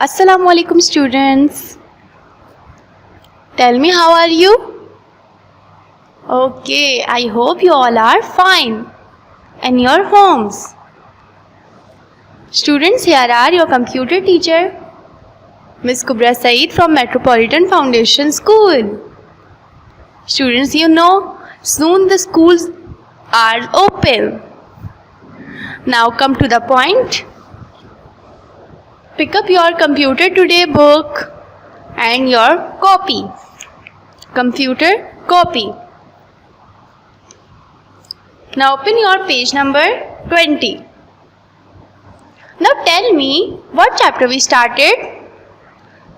Assalamu alaikum students. Tell me, how are you? Okay, I hope you all are fine in your homes. Students, here are your computer teacher, Miss Kubra Saeed from Metropolitan Foundation School. Students, you know, soon the schools are open. Now come to the point. Pick up your computer today book and your copy. Computer copy. Now open your page number 20. Now tell me, what chapter we started?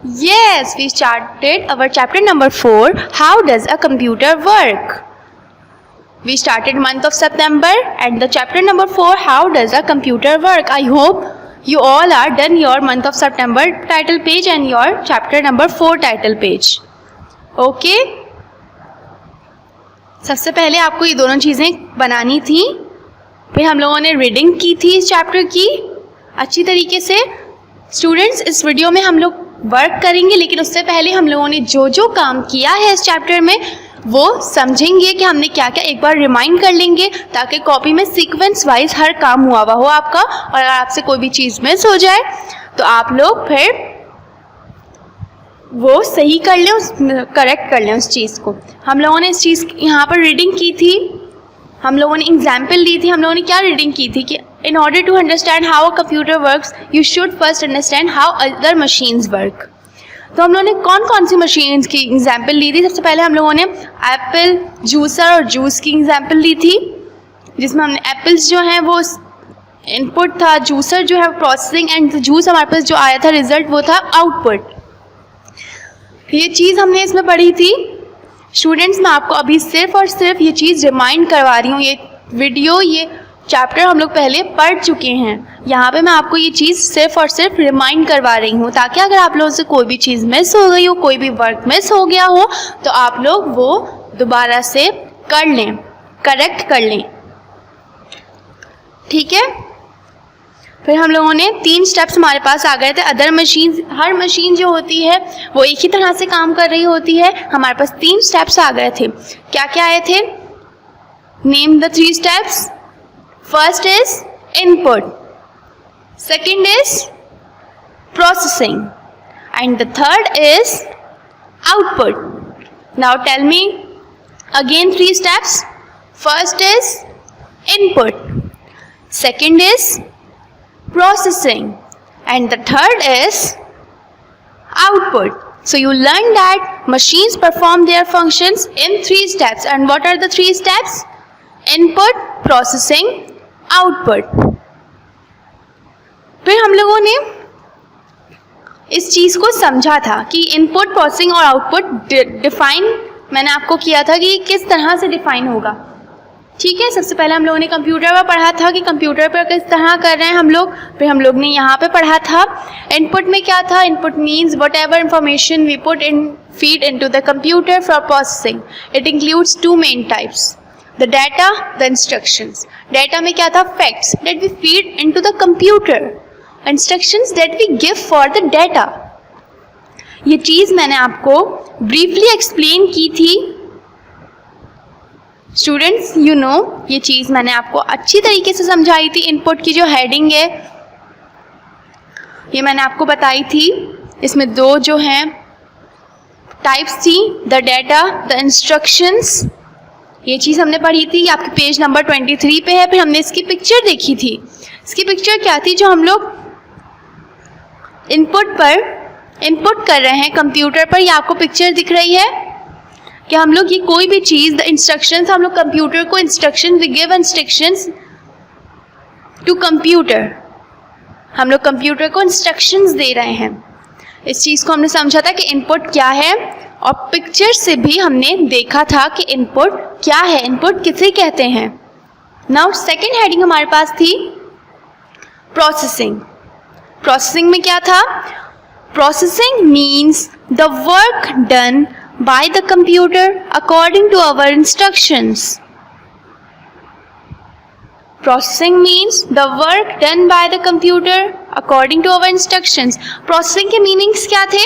Yes, we started our chapter number 4, How does a computer work? We started month of September and the chapter number 4, How does a computer work? I hope you all are done your month of September title page and your chapter number 4 title page. Okay? सबसे पहले आपको ये दोनों चीज़ें बनानी थी, फिर हम लोगों ने रीडिंग की थी इस चैप्टर की अच्छी तरीके से. स्टूडेंट्स, इस वीडियो में हम लोग वर्क करेंगे, लेकिन उससे पहले हम लोगों ने जो जो काम किया है इस चैप्टर में वो समझेंगे कि हमने क्या क्या, एक बार रिमाइंड कर लेंगे ताकि कॉपी में सीक्वेंस वाइज हर काम हुआ हुआ हो आपका. और अगर आपसे कोई भी चीज़ मिस हो जाए तो आप लोग फिर वो सही कर लें, करेक्ट कर लें उस चीज़ को. हम लोगों ने इस चीज़ यहाँ पर रीडिंग की थी, हम लोगों ने एग्जाम्पल ली थी. हम लोगों ने क्या रीडिंग की थी कि in order to understand how a computer works you should first understand how other machines work. तो हम लोगों ने कौन कौन सी मशीन्स की एग्जाम्पल ली थी? सबसे पहले हम लोगों ने एप्पल जूसर और जूस की एग्जाम्पल ली थी, जिसमें हमने एप्पल्स जो हैं वो इनपुट था, जूसर जो है प्रोसेसिंग, एंड जूस हमारे पास जो आया था रिजल्ट वो था आउटपुट. ये चीज़ हमने इसमें पढ़ी थी. स्टूडेंट्स, मैं आपको अभी सिर्फ और सिर्फ ये चीज़ रिमाइंड करवा रही हूँ. ये वीडियो, ये चैप्टर हम लोग पहले पढ़ चुके हैं. यहाँ पे मैं आपको ये चीज़ सिर्फ और सिर्फ रिमाइंड करवा रही हूँ ताकि अगर आप लोगों से कोई भी चीज़ मिस हो गई हो, कोई भी वर्क मिस हो गया हो, तो आप लोग वो दोबारा से कर लें, करेक्ट कर लें. ठीक है? फिर हम लोगों ने 3 स्टेप्स हमारे पास आ गए थे. अदर मशीन, हर मशीन जो होती है वो एक ही तरह से काम कर रही होती है. हमारे पास 3 स्टेप्स आ गए थे. क्या क्या आए थे? Name the 3 steps. First is input, second is processing, and the third is output. Now tell me again 3 steps. First is input, second is processing, and the third is output. So you learned that machines perform their functions in 3 steps. And what are the 3 steps? Input, processing, output. फिर हम लोगों ने इस चीज़ को समझा था कि input, processing और आउटपुट डिफाइन मैंने आपको किया था कि किस तरह से डिफाइन होगा. ठीक है? सबसे पहले हम लोगों ने कंप्यूटर पर पढ़ा था कि कंप्यूटर पर किस तरह कर रहे हैं हम लोग. फिर हम लोग ने यहाँ पे पढ़ा था इनपुट में क्या था. Input means whatever information we put in feed into the computer for processing. It includes 2 main types, the data, the instructions. Data में क्या था? Facts that we feed into the computer, instructions that we give for the data. ये चीज़ मैंने आपको briefly explain की थी. Students, you know, ये चीज़ मैंने आपको अच्छी तरीके से समझाई थी. इनपुट की जो हेडिंग है ये मैंने आपको बताई थी. इसमें 2 जो हैं टाइप्स थी, द डाटा, द इंस्ट्रक्शंस. ये चीज़ हमने पढ़ी थी. ये आपके पेज नंबर 23 पे है. फिर हमने इसकी पिक्चर देखी थी. इसकी पिक्चर क्या थी? जो हम लोग इनपुट पर इनपुट कर रहे हैं कंप्यूटर पर, ये आपको पिक्चर दिख रही है कि हम लोग ये कोई भी चीज़, द इंस्ट्रक्शंस, हम लोग कंप्यूटर को instruction, we give instructions to computer. हम लोग कंप्यूटर को इंस्ट्रक्शंस दे रहे हैं. इस चीज़ को हमने समझा था कि इनपुट क्या है, और पिक्चर से भी हमने देखा था कि इनपुट क्या है, इनपुट किसे कहते हैं. नाउ सेकेंड हेडिंग हमारे पास थी प्रोसेसिंग. प्रोसेसिंग में क्या था? Processing means the work done by the computer according to our instructions. Processing means the work done by the computer according to our instructions. Processing के meanings क्या थे?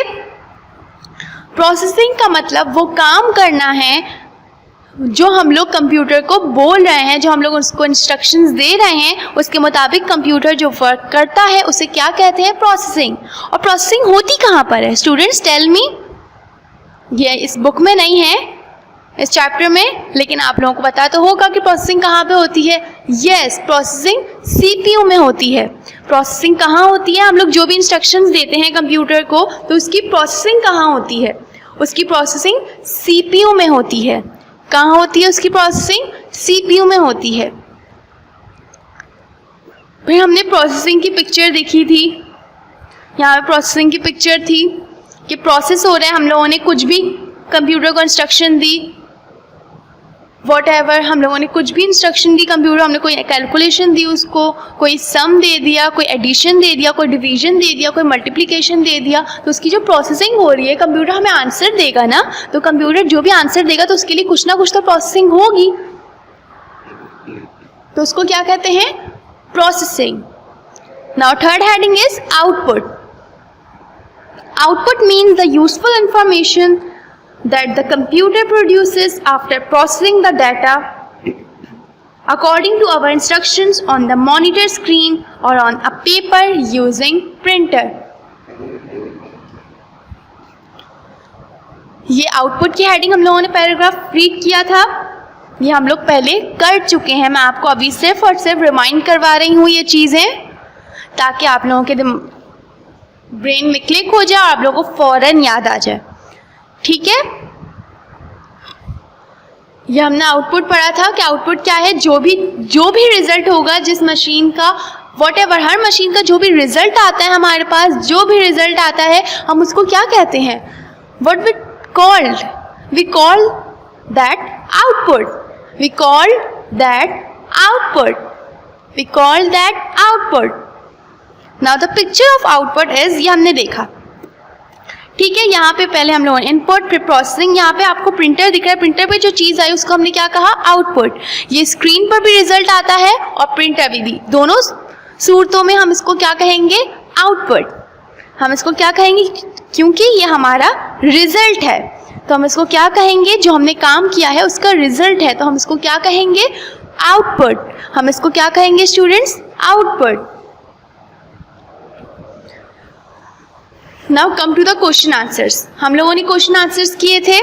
Processing का मतलब वो काम करना है जो हम लोग कंप्यूटर को बोल रहे हैं, जो हम लोग उसको इंस्ट्रक्शंस दे रहे हैं, उसके मुताबिक कंप्यूटर जो वर्क करता है उसे क्या कहते हैं? प्रोसेसिंग। और प्रोसेसिंग होती कहाँ पर है? Students tell me. ये इस बुक में नहीं है, इस चैप्टर में, लेकिन आप लोगों को पता तो होगा कि प्रोसेसिंग कहाँ पे होती है। यस, प्रोसेसिंग सीपीयू में होती है। प्रोसेसिंग कहाँ होती है? हम लोग जो भी इंस्ट्रक्शंस देते हैं कंप्यूटर को, तो उसकी प्रोसेसिंग कहाँ होती है? उसकी प्रोसेसिंग सीपीयू में होती है। कहाँ होती है उसकी प्रोसेसिंग? सीपीयू में होती है। फिर हमने प्रोसेसिंग की पिक्चर देखी थी। यहाँ पे प्रोसेसिंग की पिक्चर थी कि प्रोसेस हो रहा है, हम लोगों ने कुछ भी कंप्यूटर को इंस्ट्रक्शन दी, वॉटएवर, हम लोगों ने कुछ भी इंस्ट्रक्शन दी कंप्यूटर, हमने कोई कैलकुलेशन दी उसको, कोई सम दे दिया, कोई एडिशन दे दिया, कोई डिवीजन दे दिया, कोई मल्टीप्लिकेशन दे दिया, तो उसकी जो प्रोसेसिंग हो रही है, कंप्यूटर हमें आंसर देगा ना, तो कंप्यूटर जो भी आंसर देगा तो उसके लिए कुछ ना कुछ तो प्रोसेसिंग होगी, तो उसको क्या कहते हैं? Processing. Now third heading is output. Output means the useful information that the computer produces after processing the data according to our instructions on the monitor screen or on a paper using printer. ये output की heading हम लोगों ने paragraph read किया था, ये हम लोग पहले कर चुके हैं। मैं आपको अभी सिर्फ और सिर्फ रिमाइंड करवा रही हूँ ये चीज़ें, ताकि आप लोगों के ब्रेन में क्लिक हो जाए और आप लोगों को फौरन याद आ जाए। ठीक है, ये हमने आउटपुट पढ़ा था कि आउटपुट क्या है? जो भी रिजल्ट होगा जिस मशीन का, वॉटएवर, हर मशीन का जो भी रिजल्ट आता है हमारे पास, जो भी रिजल्ट आता है, हम उसको क्या कहते हैं? What we call that output. We call that output. Now the picture of output is, ये हमने देखा। ठीक है, यहाँ पे पहले हम लोगों ने इनपुट, फिर प्रोसेसिंग। यहाँ पे आपको प्रिंटर दिख रहा है, प्रिंटर पे जो चीज़ आई उसको हमने क्या कहा? आउटपुट। ये स्क्रीन पर भी रिजल्ट आता है और प्रिंटर भी दोनों सूरतों में हम इसको क्या कहेंगे? आउटपुट। हम इसको क्या कहेंगे? क्योंकि ये हमारा रिजल्ट है, तो हम इसको क्या कहेंगे? जो हमने काम किया है उसका रिजल्ट है, तो हम इसको क्या कहेंगे? आउटपुट। हम इसको क्या कहेंगे students? Output. Now come to the question answers. हम लोगों ने क्वेश्चन आंसर्स किए थे।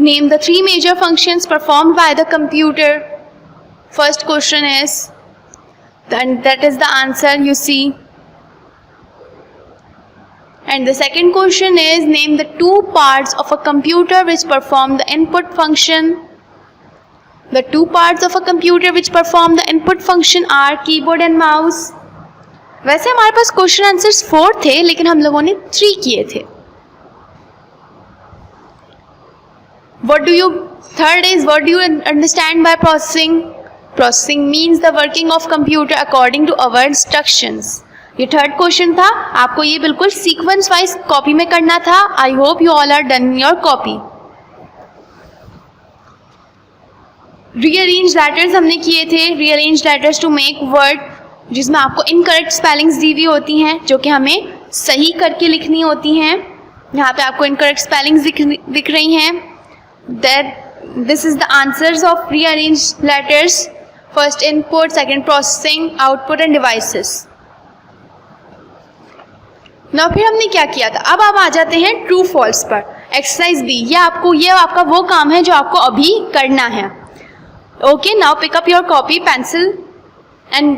Name the 3 major functions performed by the computer. First question is, that is the answer you see. And the second question is, name the 2 parts of a computer which perform the input function. The 2 parts of a computer which perform the input function are keyboard and mouse. वैसे हमारे पास question answers 4 थे, लेकिन हम लोगों ने 3 किए थे। Third is, what do you understand by processing? Processing means the working of computer according to our instructions. ये थर्ड क्वेश्चन था, आपको ये बिल्कुल सीक्वेंस वाइज कॉपी में करना था। I hope you all are done in your copy. Rearrange letters हमने किए थे, rearrange letters to make word, जिसमें आपको इनकरेक्ट स्पेलिंग्स दी हुई होती हैं जो कि हमें सही करके लिखनी होती हैं। यहाँ पे आपको इनकरेक्ट स्पेलिंग्स दिख रही हैं। This is the answers of rearrange letters. First input, second processing, output end devices. ना फिर हमने क्या किया था? अब आप आ जाते हैं ट्रू फॉल्स पर। एक्सरसाइज बी, ये आपका वो काम है जो आपको अभी करना है। Okay, now pick up your copy, pencil and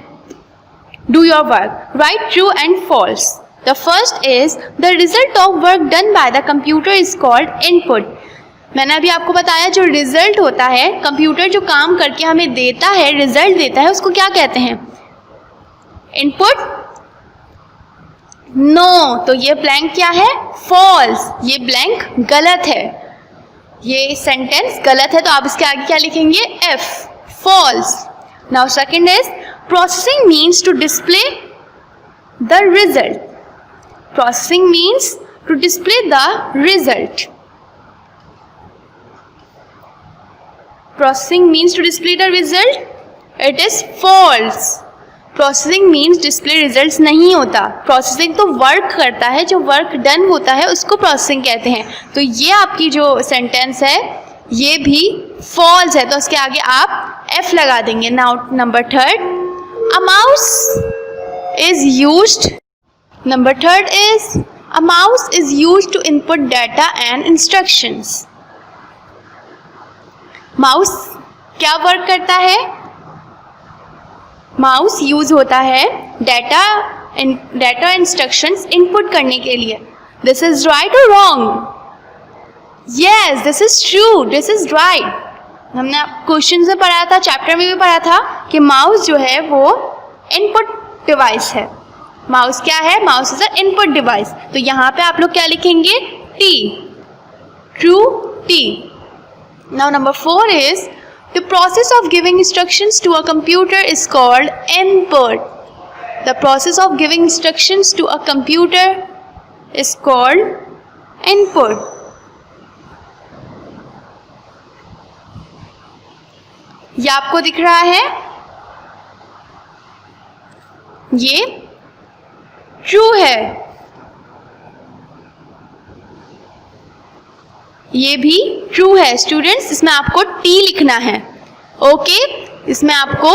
do your work. Write true and false. The first is, the result of work done by the computer is called input. मैंने अभी आपको बताया जो रिजल्ट होता है, कंप्यूटर जो काम करके हमें देता है, रिजल्ट देता है, उसको क्या कहते हैं? इनपुट। नो, तो ये ब्लैंक क्या है? फॉल्स। ये ब्लैंक गलत है, ये सेंटेंस गलत है, तो आप इसके आगे क्या लिखेंगे? F, false. Now second is, processing means to display the result. Processing means to display the result. Processing means to display the result. It is false. Processing means display results नहीं होता. Processing तो work करता है, जो work done होता है उसको processing कहते हैं. तो ये आपकी जो sentence है ये भी false है, तो उसके आगे आप F लगा देंगे. Now number third, a mouse is used. Number third is a mouse is used to input data and instructions. Mouse क्या वर्क करता है? माउस यूज होता है डाटा इंस्ट्रक्शंस इनपुट करने के लिए. दिस इज राइट और wrong? Yes, this is true, this is right. हमने क्वेश्चन में पढ़ा था, चैप्टर में भी पढ़ा था कि माउस जो है वो इनपुट डिवाइस है. माउस क्या है? Mouse is a input device. तो यहाँ पे आप लोग क्या लिखेंगे? T. True, T. Now number 4 is the process of giving instructions to a computer is called input. The process of giving instructions to a computer is called input. ये आपको दिख रहा है, ये ट्रू है, ये भी ट्रू है. स्टूडेंट्स, इसमें आपको टी लिखना है. ओके, इसमें आपको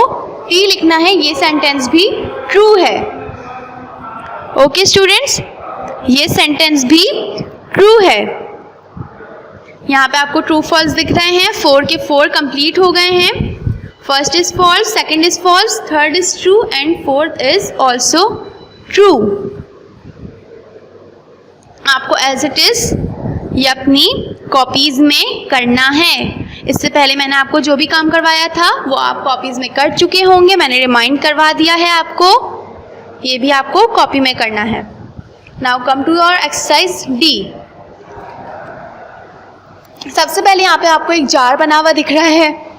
टी लिखना है. ये सेंटेंस भी ट्रू है. ओके स्टूडेंट्स, ये सेंटेंस भी ट्रू है. यहाँ पे आपको ट्रू फॉल्स दिख रहे हैं. 4 के 4 कंप्लीट हो गए हैं. First is false, second is false, third is true and fourth is also true. आपको एज इट इज ये अपनी कॉपीज में करना है. इससे पहले मैंने आपको जो भी काम करवाया था वो आप कॉपीज में कर चुके होंगे. मैंने रिमाइंड करवा दिया है आपको, ये भी आपको कॉपी में करना है. Now come to your exercise D. सबसे पहले यहाँ पे आपको एक जार बना हुआ दिख रहा है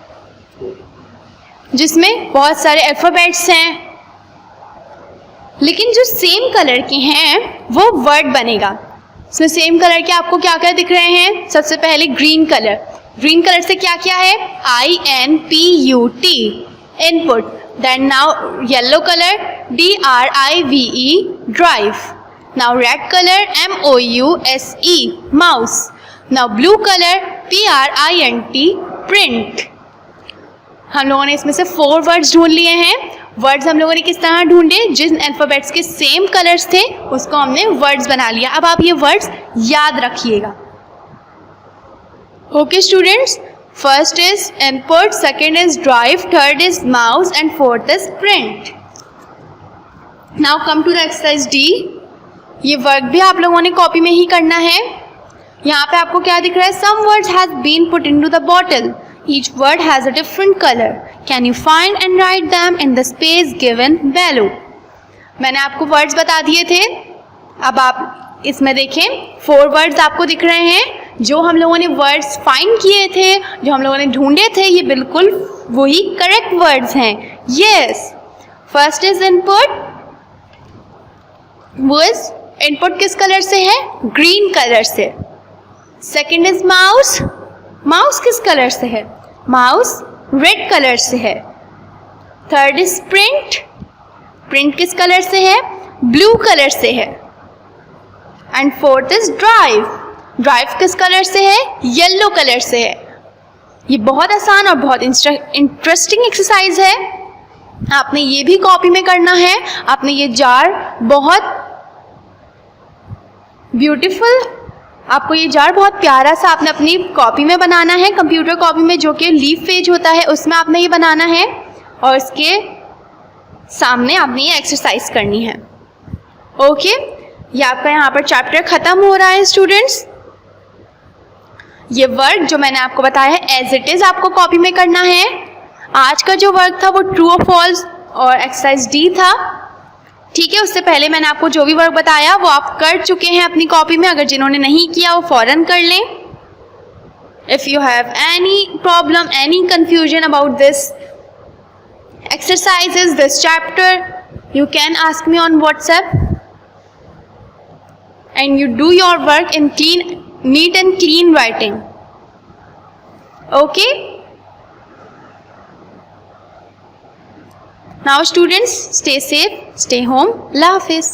जिसमें बहुत सारे अल्फाबेट्स हैं, लेकिन जो सेम कलर के हैं वो वर्ड बनेगा. इसमें सेम कलर के आपको क्या क्या दिख रहे हैं? सबसे पहले ग्रीन कलर. ग्रीन कलर से क्या क्या है? INPUT, input. Then now yellow colour DRIVE, drive. Now red colour MOUSE, mouse. Now blue colour PRINT, print. हम लोगों ने इसमें से 4 वर्ड्स ढूंढ लिए हैं. वर्ड्स हम लोगों ने किस तरह ढूंढे? जिन अल्फाबेट्स के सेम कलर्स थे उसको हमने वर्ड्स बना लिया. अब आप ये वर्ड्स याद रखिएगा. Okay students, first is input, second is drive, third is mouse and fourth is print. Now come to the exercise D. ये वर्क भी आप लोगों ने कॉपी में ही करना है. यहाँ पे आपको क्या दिख रहा है? Some words has been put into the bottle. Each word has a different color. Can you find and write them in the space given below? मैंने आपको वर्ड्स बता दिए थे. अब आप इसमें देखें, 4 वर्ड्स आपको दिख रहे हैं. जो हम लोगों ने वर्ड्स फाइंड किए थे, जो हम लोगों ने ढूंढे थे, ये बिल्कुल वही करेक्ट वर्ड्स हैं. Yes, first is input. वो इनपुट किस कलर से है? ग्रीन कलर से. Second is mouse. माउस किस कलर से है? माउस रेड कलर से है. Third is print. प्रिंट किस कलर से है? ब्लू कलर से है. And fourth is drive. Drive किस कलर से है? येलो कलर से है. ये बहुत आसान और बहुत इंटरेस्टिंग एक्सरसाइज है. आपने ये भी कॉपी में करना है. आपने ये जार बहुत ब्यूटीफुल, आपको ये जार बहुत प्यारा सा आपने अपनी कॉपी में बनाना है. कंप्यूटर कॉपी में जो कि लीफ पेज होता है उसमें आपने ये बनाना है और इसके सामने आपने ये एक्सरसाइज करनी है. ओके, ये आपका यहाँ पर चैप्टर ख़त्म हो रहा है स्टूडेंट्स. ये वर्क जो मैंने आपको बताया है एज इट इज़ आपको कॉपी में करना है. आज का जो वर्क था वो ट्रू और फॉल्स और एक्सरसाइज डी था. ठीक है, उससे पहले मैंने आपको जो भी वर्क बताया वो आप कर चुके हैं अपनी कॉपी में. अगर जिन्होंने नहीं किया वो फ़ौरन कर लें. If you have any problem, any confusion about this exercises, this chapter, you can ask me on WhatsApp and you do your work in neat and clean writing. Okay? Now students, stay safe, stay home, अल्लाह हाफिज़।